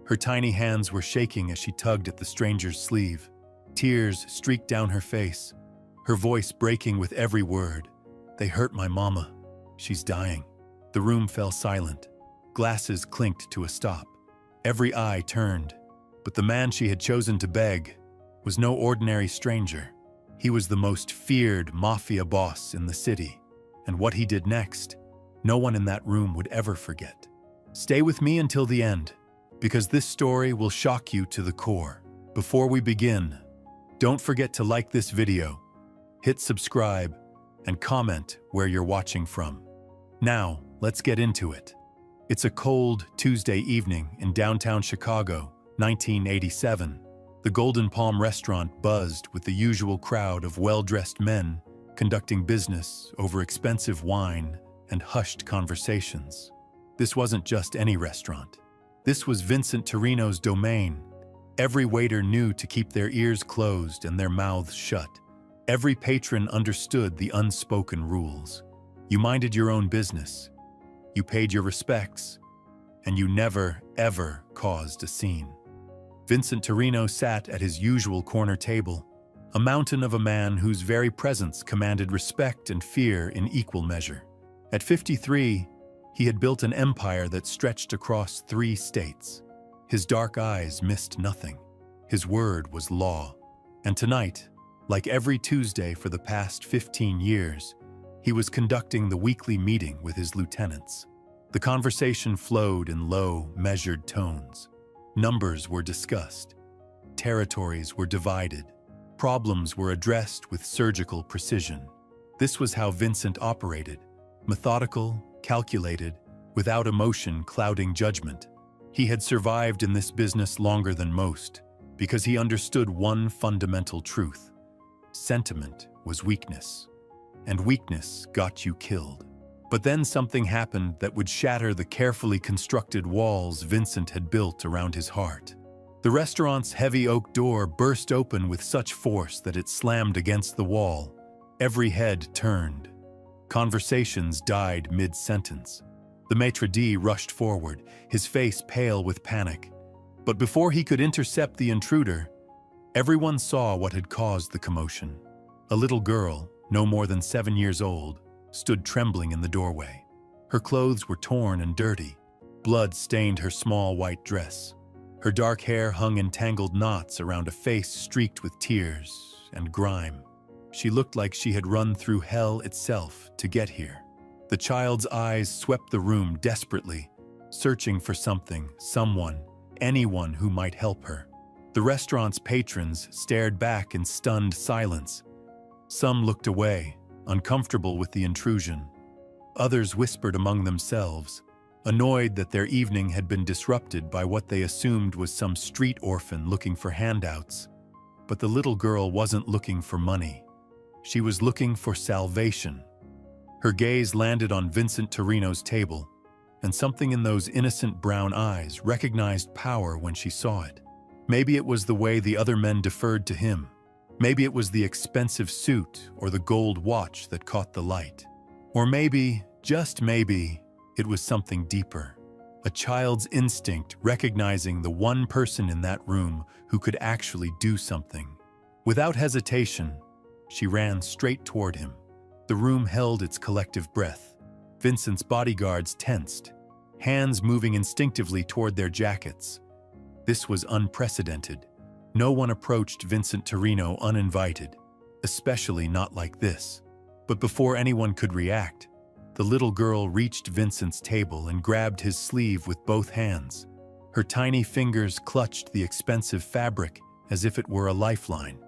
Her tiny hands were shaking as she tugged at the stranger's sleeve. Tears streaked down her face, her voice breaking with every word. "They hurt my mama. She's dying." The room fell silent. Glasses clinked to a stop. Every eye turned. But the man she had chosen to beg was no ordinary stranger. He was the most feared Mafia boss in the city. And what he did next, no one in that room would ever forget. Stay with me until the end, because this story will shock you to the core. Before we begin, don't forget to like this video, hit subscribe, and comment where you're watching from. Now, let's get into it. It's a cold Tuesday evening in downtown Chicago, 1987. The Golden Palm restaurant buzzed with the usual crowd of well-dressed men conducting business over expensive wine and hushed conversations. This wasn't just any restaurant. This was Vincent Torino's domain. Every waiter knew to keep their ears closed and their mouths shut. Every patron understood the unspoken rules. You minded your own business, you paid your respects, and you never, ever caused a scene. Vincent Torino sat at his usual corner table, a mountain of a man whose very presence commanded respect and fear in equal measure. At 53, he had built an empire that stretched across 3 states. His dark eyes missed nothing. His word was law. And tonight, like every Tuesday for the past 15 years, he was conducting the weekly meeting with his lieutenants. The conversation flowed in low, measured tones. Numbers were discussed. Territories were divided. Problems were addressed with surgical precision. This was how Vincent operated. Methodical, calculated, without emotion clouding judgment. He had survived in this business longer than most because he understood one fundamental truth. Sentiment was weakness, and weakness got you killed. But then something happened that would shatter the carefully constructed walls Vincent had built around his heart. The restaurant's heavy oak door burst open with such force that it slammed against the wall. Every head turned. Conversations died mid-sentence. The maitre d' rushed forward, his face pale with panic. But before he could intercept the intruder, everyone saw what had caused the commotion. A little girl, no more than 7 years old, stood trembling in the doorway. Her clothes were torn and dirty. Blood stained her small white dress. Her dark hair hung in tangled knots around a face streaked with tears and grime. She looked like she had run through hell itself to get here. The child's eyes swept the room desperately, searching for something, someone, anyone who might help her. The restaurant's patrons stared back in stunned silence. Some looked away, uncomfortable with the intrusion. Others whispered among themselves, annoyed that their evening had been disrupted by what they assumed was some street orphan looking for handouts. But the little girl wasn't looking for money. She was looking for salvation. Her gaze landed on Vincent Torino's table, and something in those innocent brown eyes recognized power when she saw it. Maybe it was the way the other men deferred to him. Maybe it was the expensive suit or the gold watch that caught the light. Or maybe, just maybe, it was something deeper. A child's instinct recognizing the one person in that room who could actually do something. Without hesitation, she ran straight toward him. The room held its collective breath. Vincent's bodyguards tensed, hands moving instinctively toward their jackets. This was unprecedented. No one approached Vincent Torino uninvited, especially not like this. But before anyone could react, the little girl reached Vincent's table and grabbed his sleeve with both hands. Her tiny fingers clutched the expensive fabric as if it were a lifeline.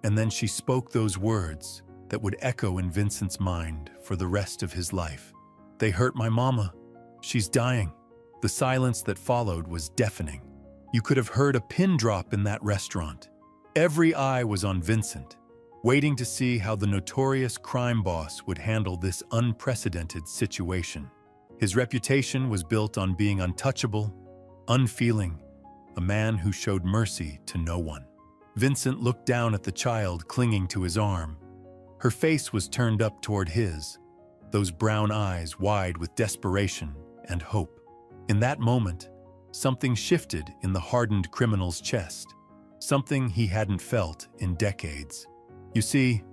And then she spoke those words that would echo in Vincent's mind for the rest of his life. "They hurt my mama. She's dying." The silence that followed was deafening. You could have heard a pin drop in that restaurant. Every eye was on Vincent, waiting to see how the notorious crime boss would handle this unprecedented situation. His reputation was built on being untouchable, unfeeling, a man who showed mercy to no one. Vincent looked down at the child clinging to his arm. Her face was turned up toward his, those brown eyes wide with desperation and hope. In that moment, something shifted in the hardened criminal's chest, something he hadn't felt in decades. You see,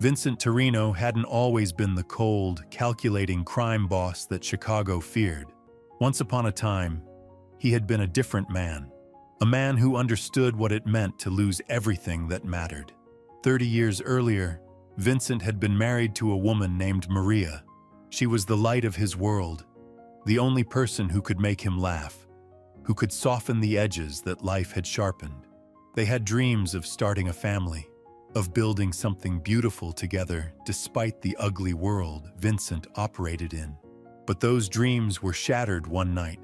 Vincent Torino hadn't always been the cold, calculating crime boss that Chicago feared. Once upon a time, he had been a different man, a man who understood what it meant to lose everything that mattered. 30 years earlier, Vincent had been married to a woman named Maria. She was the light of his world, the only person who could make him laugh, who could soften the edges that life had sharpened. They had dreams of starting a family, of building something beautiful together despite the ugly world Vincent operated in. But those dreams were shattered one night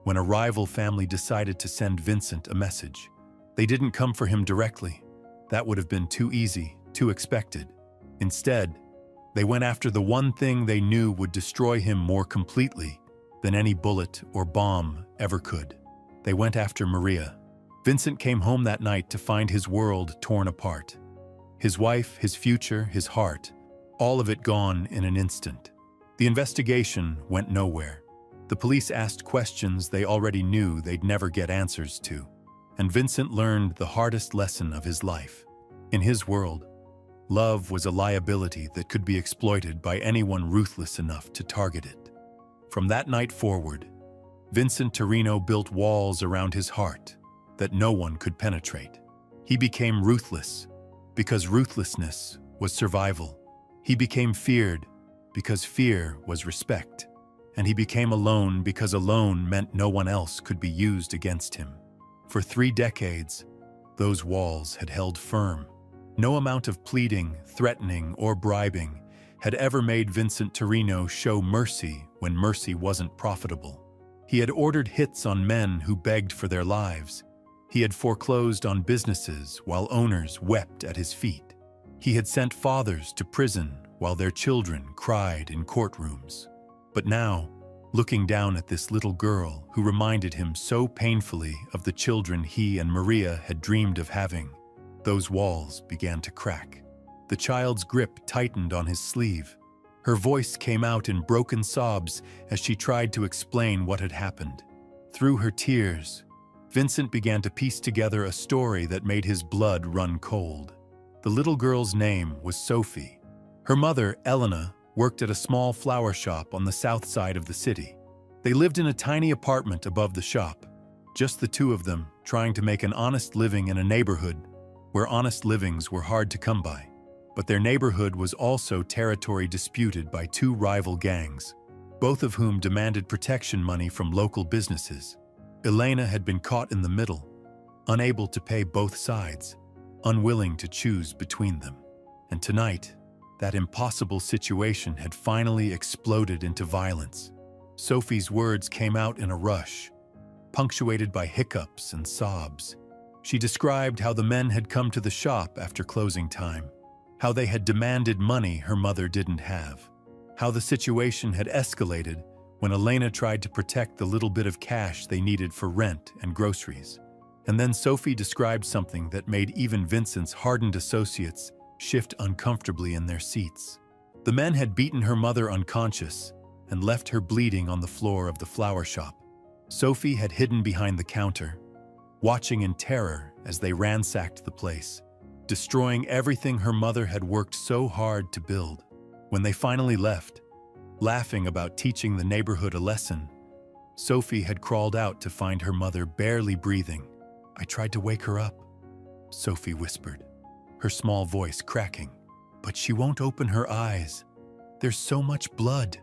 when a rival family decided to send Vincent a message. They didn't come for him directly. That would have been too easy, too expected. Instead, they went after the one thing they knew would destroy him more completely than any bullet or bomb ever could. They went after Maria. Vincent came home that night to find his world torn apart. His wife, his future, his heart, all of it gone in an instant. The investigation went nowhere. The police asked questions they already knew they'd never get answers to. And Vincent learned the hardest lesson of his life. In his world, love was a liability that could be exploited by anyone ruthless enough to target it. From that night forward, Vincent Torino built walls around his heart that no one could penetrate. He became ruthless because ruthlessness was survival. He became feared because fear was respect. And he became alone because alone meant no one else could be used against him. For 3 decades, those walls had held firm. No amount of pleading, threatening, or bribing had ever made Vincent Torino show mercy when mercy wasn't profitable. He had ordered hits on men who begged for their lives. He had foreclosed on businesses while owners wept at his feet. He had sent fathers to prison while their children cried in courtrooms. But now, looking down at this little girl who reminded him so painfully of the children he and Maria had dreamed of having, those walls began to crack. The child's grip tightened on his sleeve. Her voice came out in broken sobs as she tried to explain what had happened. Through her tears, Vincent began to piece together a story that made his blood run cold. The little girl's name was Sophie. Her mother, Elena, worked at a small flower shop on the south side of the city. They lived in a tiny apartment above the shop, just the two of them trying to make an honest living in a neighborhood where honest livings were hard to come by. But their neighborhood was also territory disputed by 2 rival gangs, both of whom demanded protection money from local businesses. Elena had been caught in the middle, unable to pay both sides, unwilling to choose between them. And tonight, that impossible situation had finally exploded into violence. Sophie's words came out in a rush, punctuated by hiccups and sobs. She described how the men had come to the shop after closing time, how they had demanded money her mother didn't have, how the situation had escalated when Elena tried to protect the little bit of cash they needed for rent and groceries. And then Sophie described something that made even Vincent's hardened associates shift uncomfortably in their seats. The men had beaten her mother unconscious and left her bleeding on the floor of the flower shop. Sophie had hidden behind the counter, watching in terror as they ransacked the place, destroying everything her mother had worked so hard to build. When they finally left, laughing about teaching the neighborhood a lesson, Sophie had crawled out to find her mother barely breathing. "I tried to wake her up," Sophie whispered, her small voice cracking. "But she won't open her eyes. There's so much blood."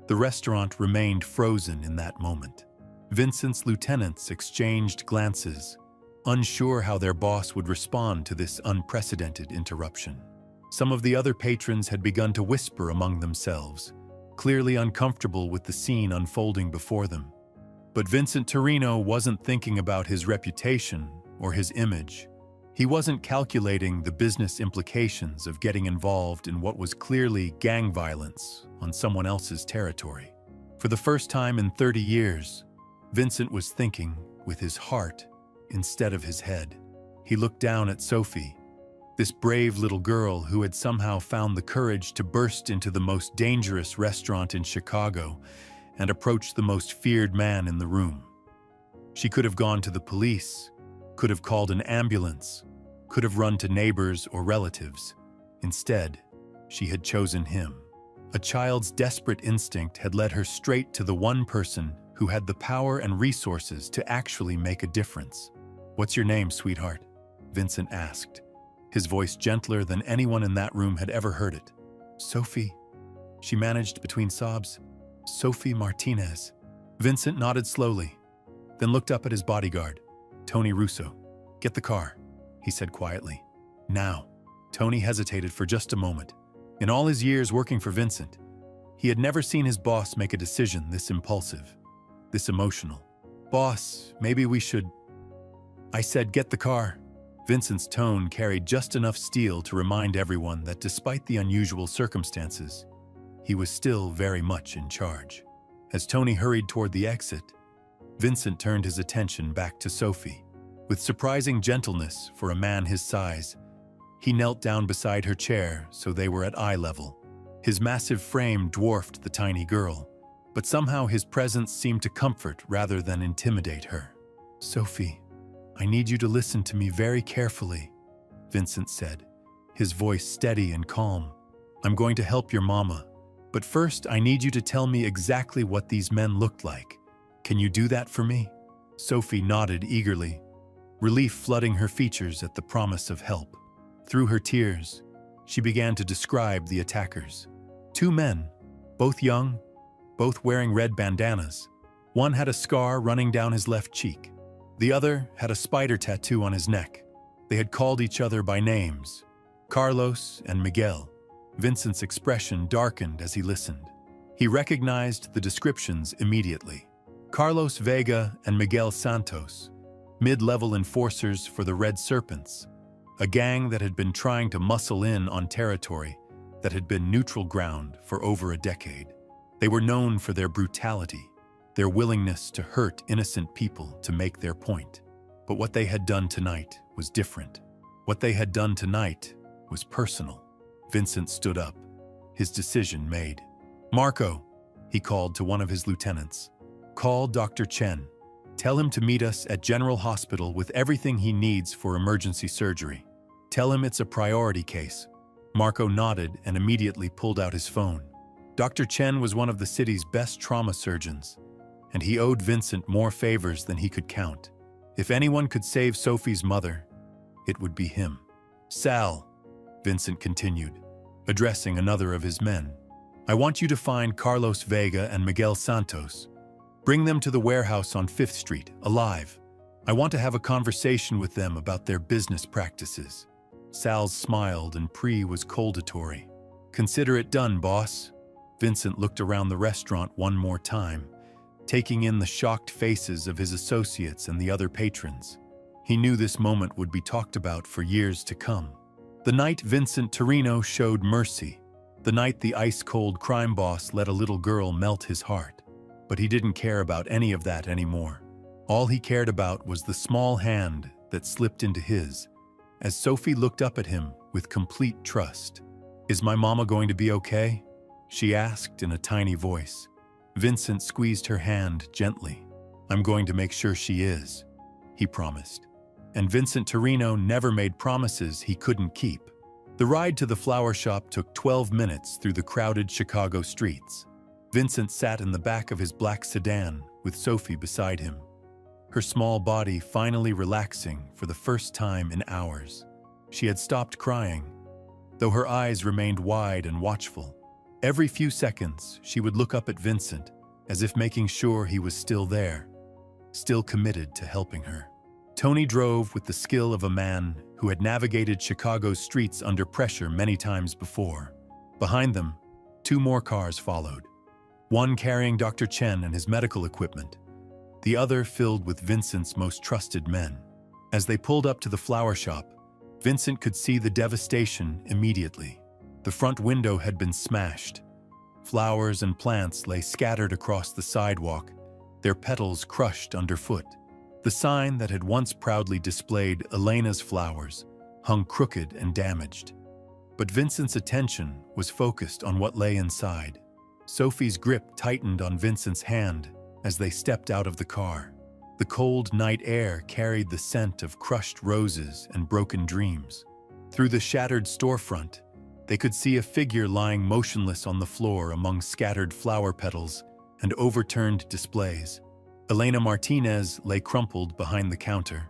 The restaurant remained frozen in that moment. Vincent's lieutenants exchanged glances, unsure how their boss would respond to this unprecedented interruption. Some of the other patrons had begun to whisper among themselves, clearly uncomfortable with the scene unfolding before them. But Vincent Torino wasn't thinking about his reputation or his image. He wasn't calculating the business implications of getting involved in what was clearly gang violence on someone else's territory. For the first time in 30 years, Vincent was thinking with his heart instead of his head. He looked down at Sophie, this brave little girl who had somehow found the courage to burst into the most dangerous restaurant in Chicago and approach the most feared man in the room. She could have gone to the police, could have called an ambulance, could have run to neighbors or relatives. Instead, she had chosen him. A child's desperate instinct had led her straight to the one person who had the power and resources to actually make a difference. "What's your name, sweetheart?" Vincent asked, his voice gentler than anyone in that room had ever heard it. "Sophie," she managed between sobs. "Sophie Martinez." Vincent nodded slowly, then looked up at his bodyguard, Tony Russo. "Get the car," he said quietly. "Now." Tony hesitated for just a moment. In all his years working for Vincent, he had never seen his boss make a decision this impulsive, this emotional. "Boss, maybe we should—" "I said get the car." Vincent's tone carried just enough steel to remind everyone that despite the unusual circumstances, he was still very much in charge. As Tony hurried toward the exit, Vincent turned his attention back to Sophie. With surprising gentleness for a man his size, he knelt down beside her chair so they were at eye level. His massive frame dwarfed the tiny girl, but somehow his presence seemed to comfort rather than intimidate her. "Sophie, I need you to listen to me very carefully," Vincent said, his voice steady and calm. "I'm going to help your mama, but first I need you to tell me exactly what these men looked like. Can you do that for me?" Sophie nodded eagerly, relief flooding her features at the promise of help. Through her tears, she began to describe the attackers. 2 men, both young, both wearing red bandanas. One had a scar running down his left cheek. The other had a spider tattoo on his neck. They had called each other by names, Carlos and Miguel. Vincent's expression darkened as he listened. He recognized the descriptions immediately. Carlos Vega and Miguel Santos, mid-level enforcers for the Red Serpents, a gang that had been trying to muscle in on territory that had been neutral ground for over a decade. They were known for their brutality, their willingness to hurt innocent people to make their point. But what they had done tonight was different. What they had done tonight was personal. Vincent stood up, his decision made. "Marco," he called to one of his lieutenants, "call Dr. Chen. Tell him to meet us at General Hospital with everything he needs for emergency surgery. Tell him it's a priority case." Marco nodded and immediately pulled out his phone. Dr. Chen was one of the city's best trauma surgeons, and he owed Vincent more favors than he could count. If anyone could save Sophie's mother, it would be him. "Sal," Vincent continued, addressing another of his men, "I want you to find Carlos Vega and Miguel Santos. Bring them to the warehouse on 5th Street, alive. I want to have a conversation with them about their business practices." Sal smiled and Pre was coldatory. "Consider it done, boss." Vincent looked around the restaurant one more time, taking in the shocked faces of his associates and the other patrons. He knew this moment would be talked about for years to come. The night Vincent Torino showed mercy, the night the ice-cold crime boss let a little girl melt his heart. But he didn't care about any of that anymore. All he cared about was the small hand that slipped into his, as Sophie looked up at him with complete trust. "Is my mama going to be okay?" she asked in a tiny voice. Vincent squeezed her hand gently. "I'm going to make sure she is," he promised. And Vincent Torino never made promises he couldn't keep. The ride to the flower shop took 12 minutes through the crowded Chicago streets. Vincent sat in the back of his black sedan with Sophie beside him, her small body finally relaxing for the first time in hours. She had stopped crying, though her eyes remained wide and watchful. Every few seconds, she would look up at Vincent, as if making sure he was still there, still committed to helping her. Tony drove with the skill of a man who had navigated Chicago's streets under pressure many times before. Behind them, 2 more cars followed, one carrying Dr. Chen and his medical equipment, the other filled with Vincent's most trusted men. As they pulled up to the flower shop, Vincent could see the devastation immediately. The front window had been smashed. Flowers and plants lay scattered across the sidewalk, their petals crushed underfoot. The sign that had once proudly displayed Elena's flowers hung crooked and damaged. But Vincent's attention was focused on what lay inside. Sophie's grip tightened on Vincent's hand as they stepped out of the car. The cold night air carried the scent of crushed roses and broken dreams. Through the shattered storefront, they could see a figure lying motionless on the floor among scattered flower petals and overturned displays. Elena Martinez lay crumpled behind the counter.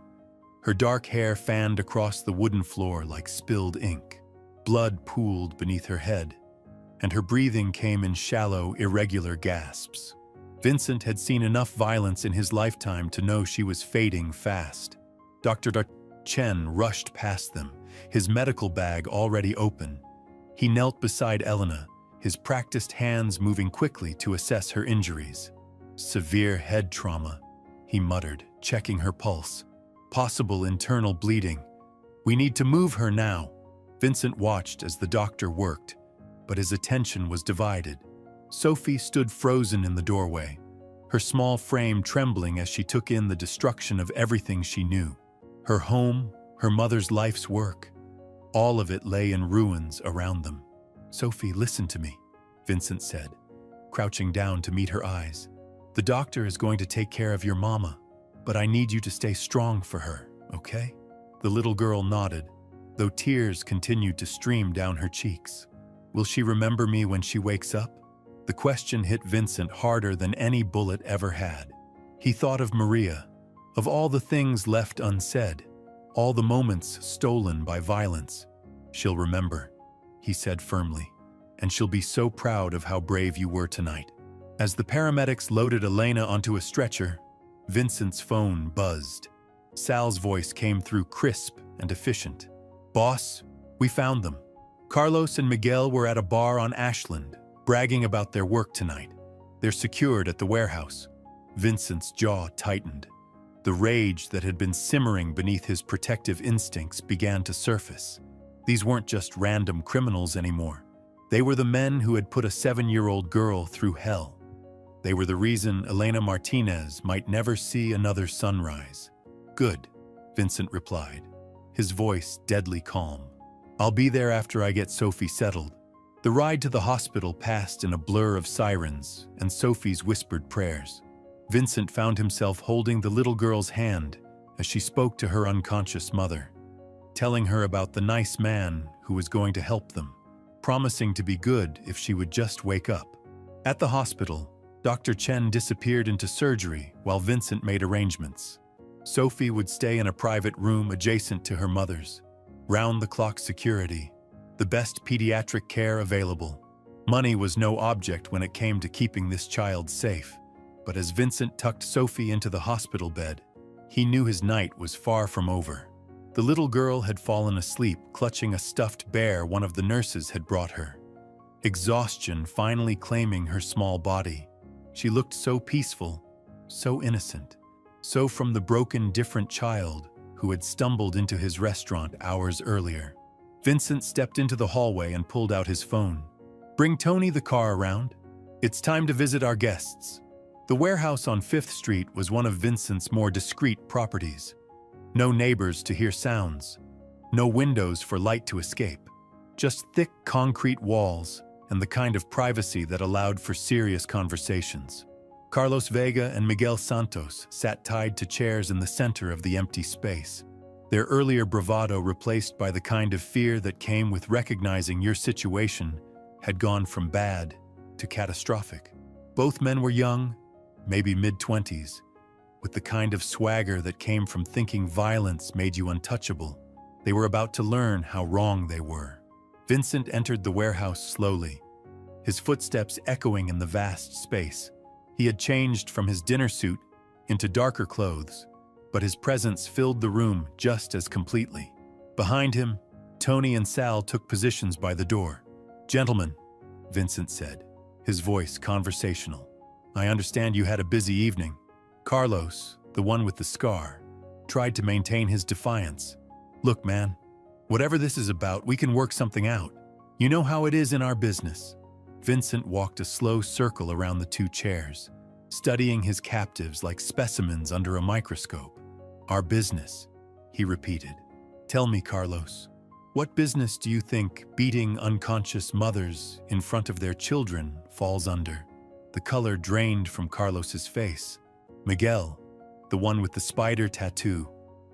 Her dark hair fanned across the wooden floor like spilled ink. Blood pooled beneath her head, and her breathing came in shallow, irregular gasps. Vincent had seen enough violence in his lifetime to know she was fading fast. Dr. Chen rushed past them, his medical bag already open. He knelt beside Elena, his practiced hands moving quickly to assess her injuries. "Severe head trauma," he muttered, checking her pulse. "Possible internal bleeding. We need to move her now." Vincent watched as the doctor worked, but his attention was divided. Sophie stood frozen in the doorway, her small frame trembling as she took in the destruction of everything she knew. Her home, her mother's life's work. All of it lay in ruins around them. "Sophie, listen to me," Vincent said, crouching down to meet her eyes. "The doctor is going to take care of your mama, but I need you to stay strong for her, okay?" The little girl nodded, though tears continued to stream down her cheeks. "Will she remember me when she wakes up?" The question hit Vincent harder than any bullet ever had. He thought of Maria, of all the things left unsaid, all the moments stolen by violence. "She'll remember," he said firmly, "and she'll be so proud of how brave you were tonight." As the paramedics loaded Elena onto a stretcher, Vincent's phone buzzed. Sal's voice came through crisp and efficient. "Boss, we found them. Carlos and Miguel were at a bar on Ashland, bragging about their work tonight. They're secured at the warehouse." Vincent's jaw tightened. The rage that had been simmering beneath his protective instincts began to surface. These weren't just random criminals anymore. They were the men who had put a 7-year-old girl through hell. They were the reason Elena Martinez might never see another sunrise. "Good," Vincent replied, his voice deadly calm. "I'll be there after I get Sophie settled." The ride to the hospital passed in a blur of sirens and Sophie's whispered prayers. Vincent found himself holding the little girl's hand as she spoke to her unconscious mother, telling her about the nice man who was going to help them, promising to be good if she would just wake up. At the hospital, Dr. Chen disappeared into surgery while Vincent made arrangements. Sophie would stay in a private room adjacent to her mother's. Round-the-clock security, the best pediatric care available. Money was no object when it came to keeping this child safe, but as Vincent tucked Sophie into the hospital bed, he knew his night was far from over. The little girl had fallen asleep, clutching a stuffed bear one of the nurses had brought her. Exhaustion finally claiming her small body. She looked so peaceful, so innocent, so from the broken, different child who had stumbled into his restaurant hours earlier. Vincent stepped into the hallway and pulled out his phone. "Bring Tony the car around. It's time to visit our guests." The warehouse on 5th Street was one of Vincent's more discreet properties. No neighbors to hear sounds, no windows for light to escape, just thick concrete walls and the kind of privacy that allowed for serious conversations. Carlos Vega and Miguel Santos sat tied to chairs in the center of the empty space, their earlier bravado replaced by the kind of fear that came with recognizing your situation had gone from bad to catastrophic. Both men were young, maybe mid-20s, with the kind of swagger that came from thinking violence made you untouchable. They were about to learn how wrong they were. Vincent entered the warehouse slowly, his footsteps echoing in the vast space. He had changed from his dinner suit into darker clothes, but his presence filled the room just as completely. Behind him, Tony and Sal took positions by the door. "Gentlemen," Vincent said, his voice conversational, "I understand you had a busy evening." Carlos, the one with the scar, tried to maintain his defiance. "Look, man, whatever this is about, we can work something out. You know how it is in our business." Vincent walked a slow circle around the two chairs, studying his captives like specimens under a microscope. "Our business," he repeated. "Tell me, Carlos, what business do you think beating unconscious mothers in front of their children falls under?" The color drained from Carlos's face. "Miguel," the one with the spider tattoo,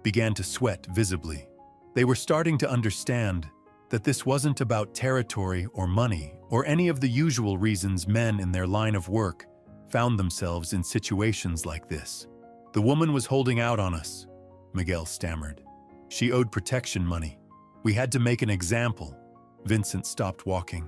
began to sweat visibly. They were starting to understand that this wasn't about territory or money or any of the usual reasons men in their line of work found themselves in situations like this. "The woman was holding out on us," Miguel stammered. "She owed protection money. We had to make an example." Vincent stopped walking.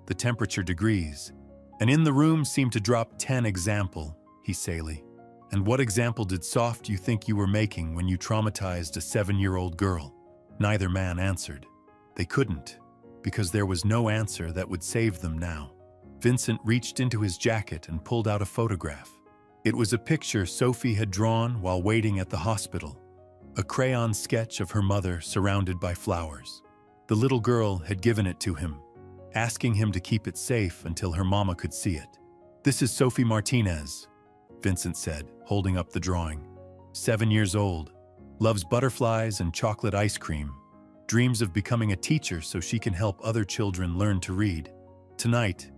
The temperature degrees, and in the room seemed to drop 10 example, he saily. "And what example did soft you think you were making when you traumatized a 7-year-old girl?" Neither man answered. They couldn't, because there was no answer that would save them now. Vincent reached into his jacket and pulled out a photograph. It was a picture Sophie had drawn while waiting at the hospital, a crayon sketch of her mother surrounded by flowers. The little girl had given it to him, asking him to keep it safe until her mama could see it. "This is Sophie Martinez," Vincent said, holding up the drawing. 7 years old, loves butterflies and chocolate ice cream, dreams of becoming a teacher so she can help other children learn to read. Tonight,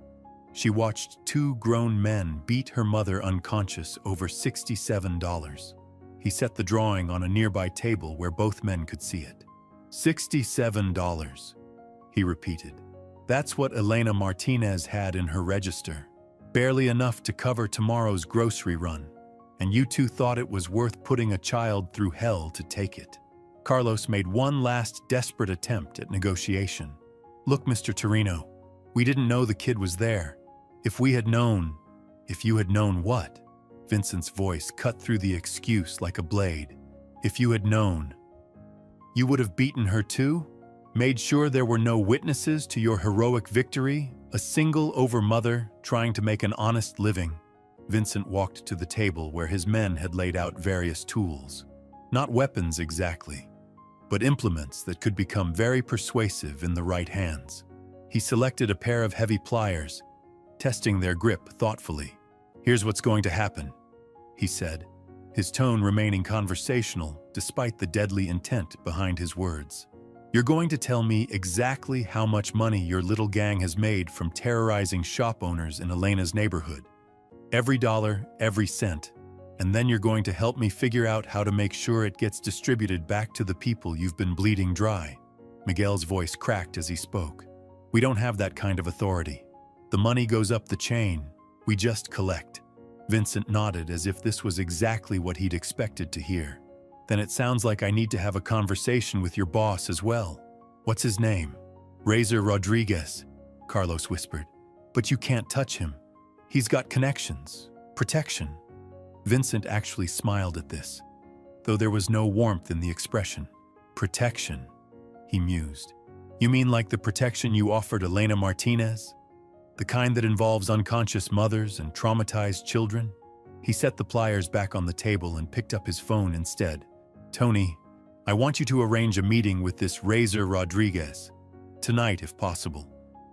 she watched 2 grown men beat her mother unconscious over $67. He set the drawing on a nearby table where both men could see it. $67, he repeated. That's what Elena Martinez had in her register. Barely enough to cover tomorrow's grocery run. And you two thought it was worth putting a child through hell to take it. Carlos made one last desperate attempt at negotiation. "Look, Mr. Torino, we didn't know the kid was there. If we had known..." "If you had known what?" Vincent's voice cut through the excuse like a blade. "If you had known, you would have beaten her too? Made sure there were no witnesses to your heroic victory? A single-over mother trying to make an honest living?" Vincent walked to the table where his men had laid out various tools. Not weapons exactly, but implements that could become very persuasive in the right hands. He selected a pair of heavy pliers, testing their grip thoughtfully. "Here's what's going to happen," he said, his tone remaining conversational despite the deadly intent behind his words. "You're going to tell me exactly how much money your little gang has made from terrorizing shop owners in Elena's neighborhood. Every dollar, every cent. And then you're going to help me figure out how to make sure it gets distributed back to the people you've been bleeding dry." Miguel's voice cracked as he spoke. "We don't have that kind of authority. The money goes up the chain. We just collect." Vincent nodded as if this was exactly what he'd expected to hear. "Then it sounds like I need to have a conversation with your boss as well." "What's his name?" "Razor Rodriguez," Carlos whispered. "But you can't touch him. He's got connections. Protection." Vincent actually smiled at this, though there was no warmth in the expression. "Protection," he mused. "You mean like the protection you offered Elena Martinez? The kind that involves unconscious mothers and traumatized children?" He set the pliers back on the table and picked up his phone instead. "Tony, I want you to arrange a meeting with this Razor Rodriguez. Tonight, if possible.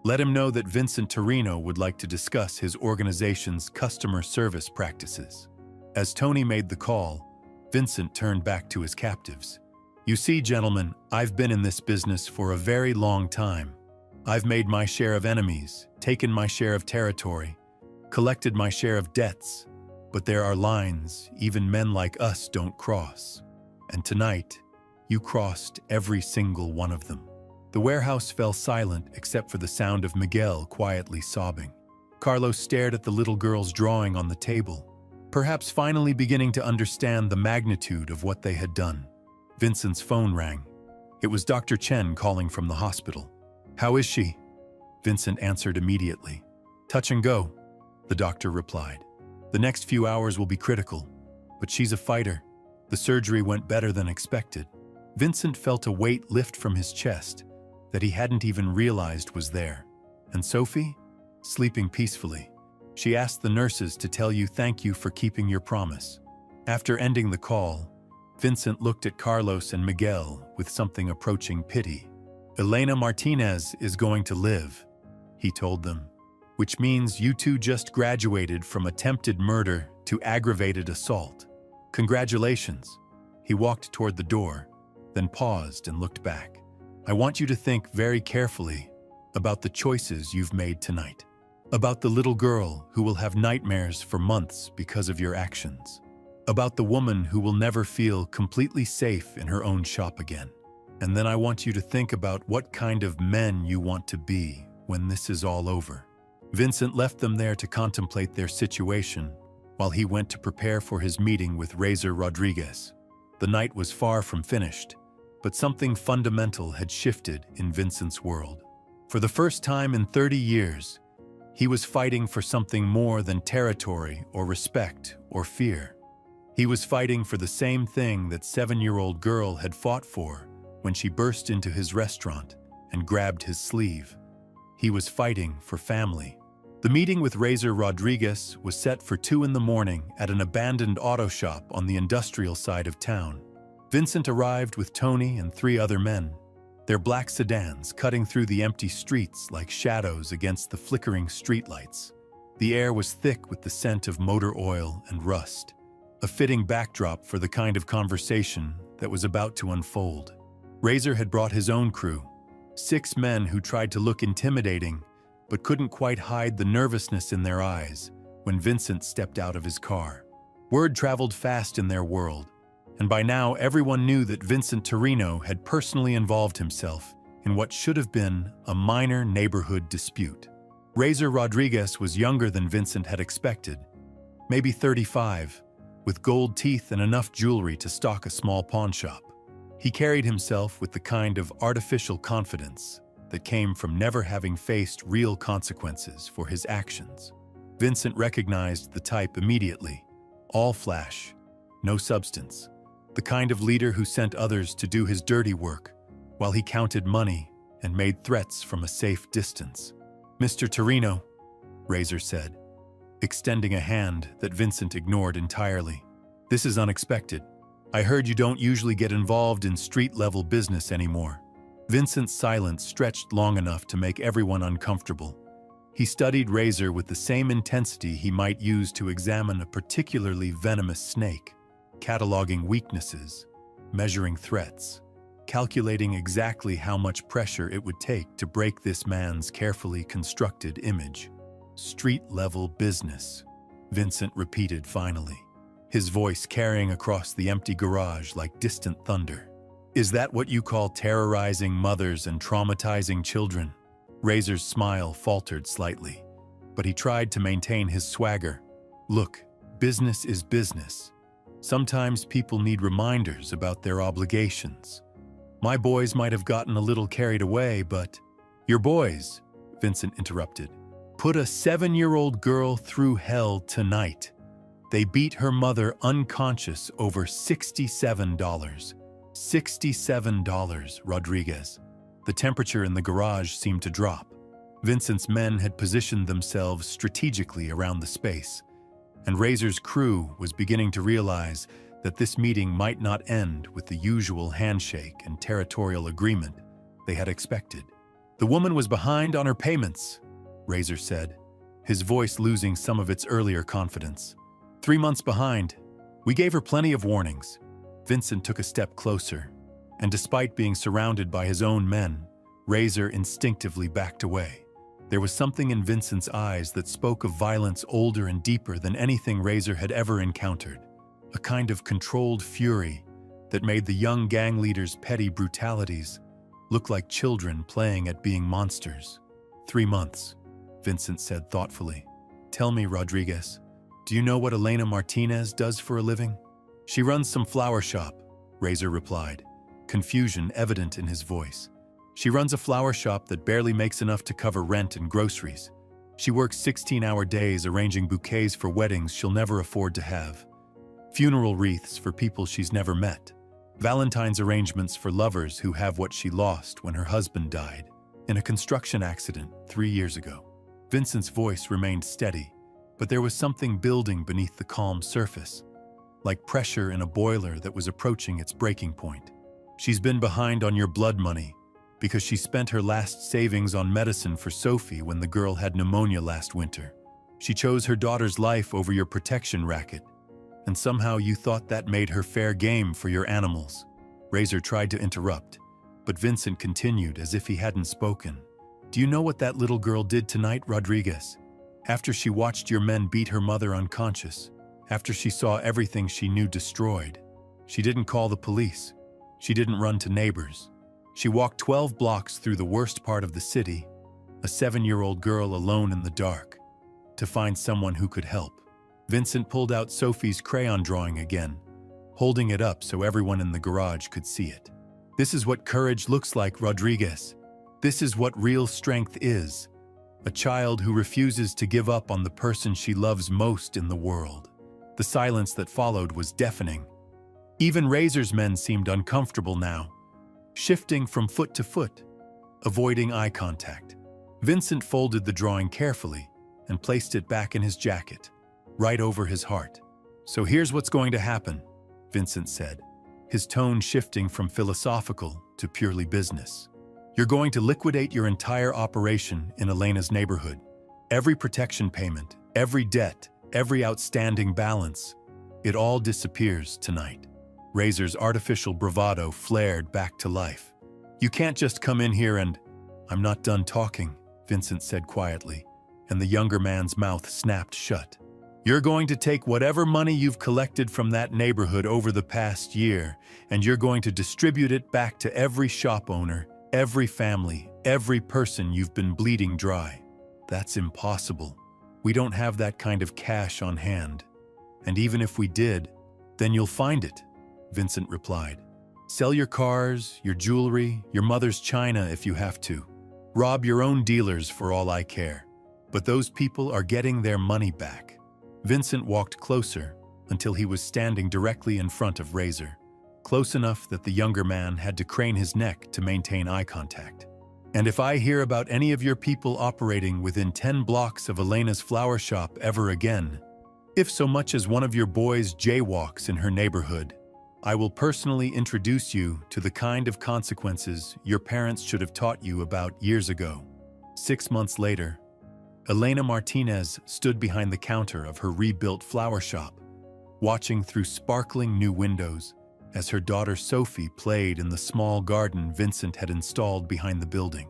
Let him know that Vincent Torino would like to discuss his organization's customer service practices." As Tony made the call, Vincent turned back to his captives. "You see, gentlemen, I've been in this business for a very long time. I've made my share of enemies, taken my share of territory, collected my share of debts, but there are lines even men like us don't cross. And tonight, you crossed every single one of them." The warehouse fell silent except for the sound of Miguel quietly sobbing. Carlos stared at the little girl's drawing on the table, perhaps finally beginning to understand the magnitude of what they had done. Vincent's phone rang. It was Dr. Chen calling from the hospital. "How is she?" Vincent answered immediately. "Touch and go," the doctor replied. "The next few hours will be critical, but she's a fighter. The surgery went better than expected." Vincent felt a weight lift from his chest that he hadn't even realized was there. "And Sophie?" "Sleeping peacefully. She asked the nurses to tell you thank you for keeping your promise." After ending the call, Vincent looked at Carlos and Miguel with something approaching pity. "Elena Martinez is going to live," he told them, "which means you two just graduated from attempted murder to aggravated assault. Congratulations." He walked toward the door, then paused and looked back. "I want you to think very carefully about the choices you've made tonight. About the little girl who will have nightmares for months because of your actions. About the woman who will never feel completely safe in her own shop again. And then I want you to think about what kind of men you want to be when this is all over. Vincent left them there to contemplate their situation while he went to prepare for his meeting with Razor Rodriguez. The night was far from finished, but something fundamental had shifted in Vincent's world. For the first time in 30 years, he was fighting for something more than territory or respect or fear. He was fighting for the same thing that 7-year-old girl had fought for when she burst into his restaurant and grabbed his sleeve. He was fighting for family. The meeting with Razor Rodriguez was set for 2 in the morning at an abandoned auto shop on the industrial side of town. Vincent arrived with Tony and 3 other men, their black sedans cutting through the empty streets like shadows against the flickering streetlights. The air was thick with the scent of motor oil and rust, a fitting backdrop for the kind of conversation that was about to unfold. Razor had brought his own crew, 6 men who tried to look intimidating but couldn't quite hide the nervousness in their eyes when Vincent stepped out of his car. Word traveled fast in their world, and by now everyone knew that Vincent Torino had personally involved himself in what should have been a minor neighborhood dispute. Razor Rodriguez was younger than Vincent had expected, maybe 35, with gold teeth and enough jewelry to stock a small pawn shop. He carried himself with the kind of artificial confidence that came from never having faced real consequences for his actions. Vincent recognized the type immediately. All flash, no substance. The kind of leader who sent others to do his dirty work while he counted money and made threats from a safe distance. "Mr. Torino," Razor said, extending a hand that Vincent ignored entirely. "This is unexpected. I heard you don't usually get involved in street-level business anymore." Vincent's silence stretched long enough to make everyone uncomfortable. He studied Razor with the same intensity he might use to examine a particularly venomous snake, cataloging weaknesses, measuring threats, calculating exactly how much pressure it would take to break this man's carefully constructed image. "Street-level business," Vincent repeated finally, his voice carrying across the empty garage like distant thunder. "Is that what you call terrorizing mothers and traumatizing children?" Razor's smile faltered slightly, but he tried to maintain his swagger. "Look, business is business. Sometimes people need reminders about their obligations. My boys might have gotten a little carried away, but—" "Your boys," Vincent interrupted, "put a 7-year-old girl through hell tonight. They beat her mother unconscious over $67. $67, Rodriguez." The temperature in the garage seemed to drop. Vincent's men had positioned themselves strategically around the space, and Razor's crew was beginning to realize that this meeting might not end with the usual handshake and territorial agreement they had expected. "The woman was behind on her payments," Razor said, his voice losing some of its earlier confidence. 3 months behind. We gave her plenty of warnings." Vincent took a step closer, and despite being surrounded by his own men, Razor instinctively backed away. There was something in Vincent's eyes that spoke of violence older and deeper than anything Razor had ever encountered, a kind of controlled fury that made the young gang leader's petty brutalities look like children playing at being monsters. 3 months, Vincent said thoughtfully. "Tell me, Rodriguez, do you know what Elena Martinez does for a living?" "She runs some flower shop," Razor replied, confusion evident in his voice. "She runs a flower shop that barely makes enough to cover rent and groceries. She works 16-hour days arranging bouquets for weddings she'll never afford to have, funeral wreaths for people she's never met, Valentine's arrangements for lovers who have what she lost when her husband died in a construction accident 3 years ago." Vincent's voice remained steady, but there was something building beneath the calm surface, like pressure in a boiler that was approaching its breaking point. "She's been behind on your blood money because she spent her last savings on medicine for Sophie when the girl had pneumonia last winter. She chose her daughter's life over your protection racket, and somehow you thought that made her fair game for your animals." Razor tried to interrupt, but Vincent continued as if he hadn't spoken. "Do you know what that little girl did tonight, Rodriguez? After she watched your men beat her mother unconscious After she saw everything she knew destroyed, she didn't call the police. She didn't run to neighbors. She walked 12 blocks through the worst part of the city, a 7-year-old girl alone in the dark, to find someone who could help. Vincent pulled out Sophie's crayon drawing again, holding it up so everyone in the garage could see it. This is what courage looks like, Rodriguez. This is what real strength is. A child who refuses to give up on the person she loves most in the world. The silence that followed was deafening. Even Razor's men seemed uncomfortable now, shifting from foot to foot, avoiding eye contact. Vincent folded the drawing carefully and placed it back in his jacket, right over his heart. "So here's what's going to happen," Vincent said, his tone shifting from philosophical to purely business. "You're going to liquidate your entire operation in Elena's neighborhood. Every protection payment, every debt, every outstanding balance, it all disappears tonight." Razor's artificial bravado flared back to life. "You can't just come in here and—" "I'm not done talking," Vincent said quietly, and the younger man's mouth snapped shut. "You're going to take whatever money you've collected from that neighborhood over the past year, and you're going to distribute it back to every shop owner, every family, every person you've been bleeding dry." "That's impossible. We don't have that kind of cash on hand. And even if we did, then you'll find it," Vincent replied. "Sell your cars, your jewelry, your mother's china if you have to. Rob your own dealers for all I care. But those people are getting their money back." Vincent walked closer until he was standing directly in front of Razor, close enough that the younger man had to crane his neck to maintain eye contact. "And if I hear about any of your people operating within 10 blocks of Elena's flower shop ever again, if so much as one of your boys jaywalks in her neighborhood, I will personally introduce you to the kind of consequences your parents should have taught you about years ago." 6 months later, Elena Martinez stood behind the counter of her rebuilt flower shop, watching through sparkling new windows as her daughter Sophie played in the small garden Vincent had installed behind the building.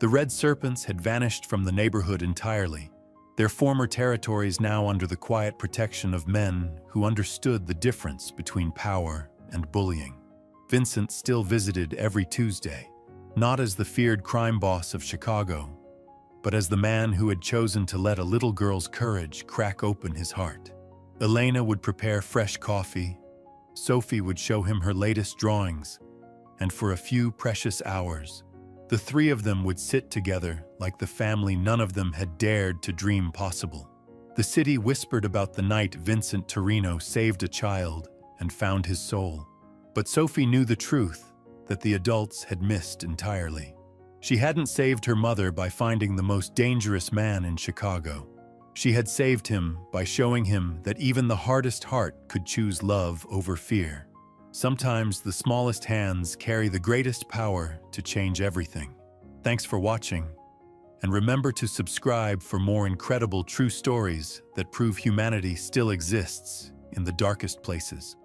The red serpents had vanished from the neighborhood entirely, their former territories now under the quiet protection of men who understood the difference between power and bullying. Vincent still visited every Tuesday, not as the feared crime boss of Chicago, but as the man who had chosen to let a little girl's courage crack open his heart. Elena would prepare fresh coffee, Sophie would show him her latest drawings, and for a few precious hours, the three of them would sit together like the family none of them had dared to dream possible. The city whispered about the night Vincent Torino saved a child and found his soul. But Sophie knew the truth that the adults had missed entirely. She hadn't saved her mother by finding the most dangerous man in Chicago. She had saved him by showing him that even the hardest heart could choose love over fear. Sometimes the smallest hands carry the greatest power to change everything. Thanks for watching, and remember to subscribe for more incredible true stories that prove humanity still exists in the darkest places.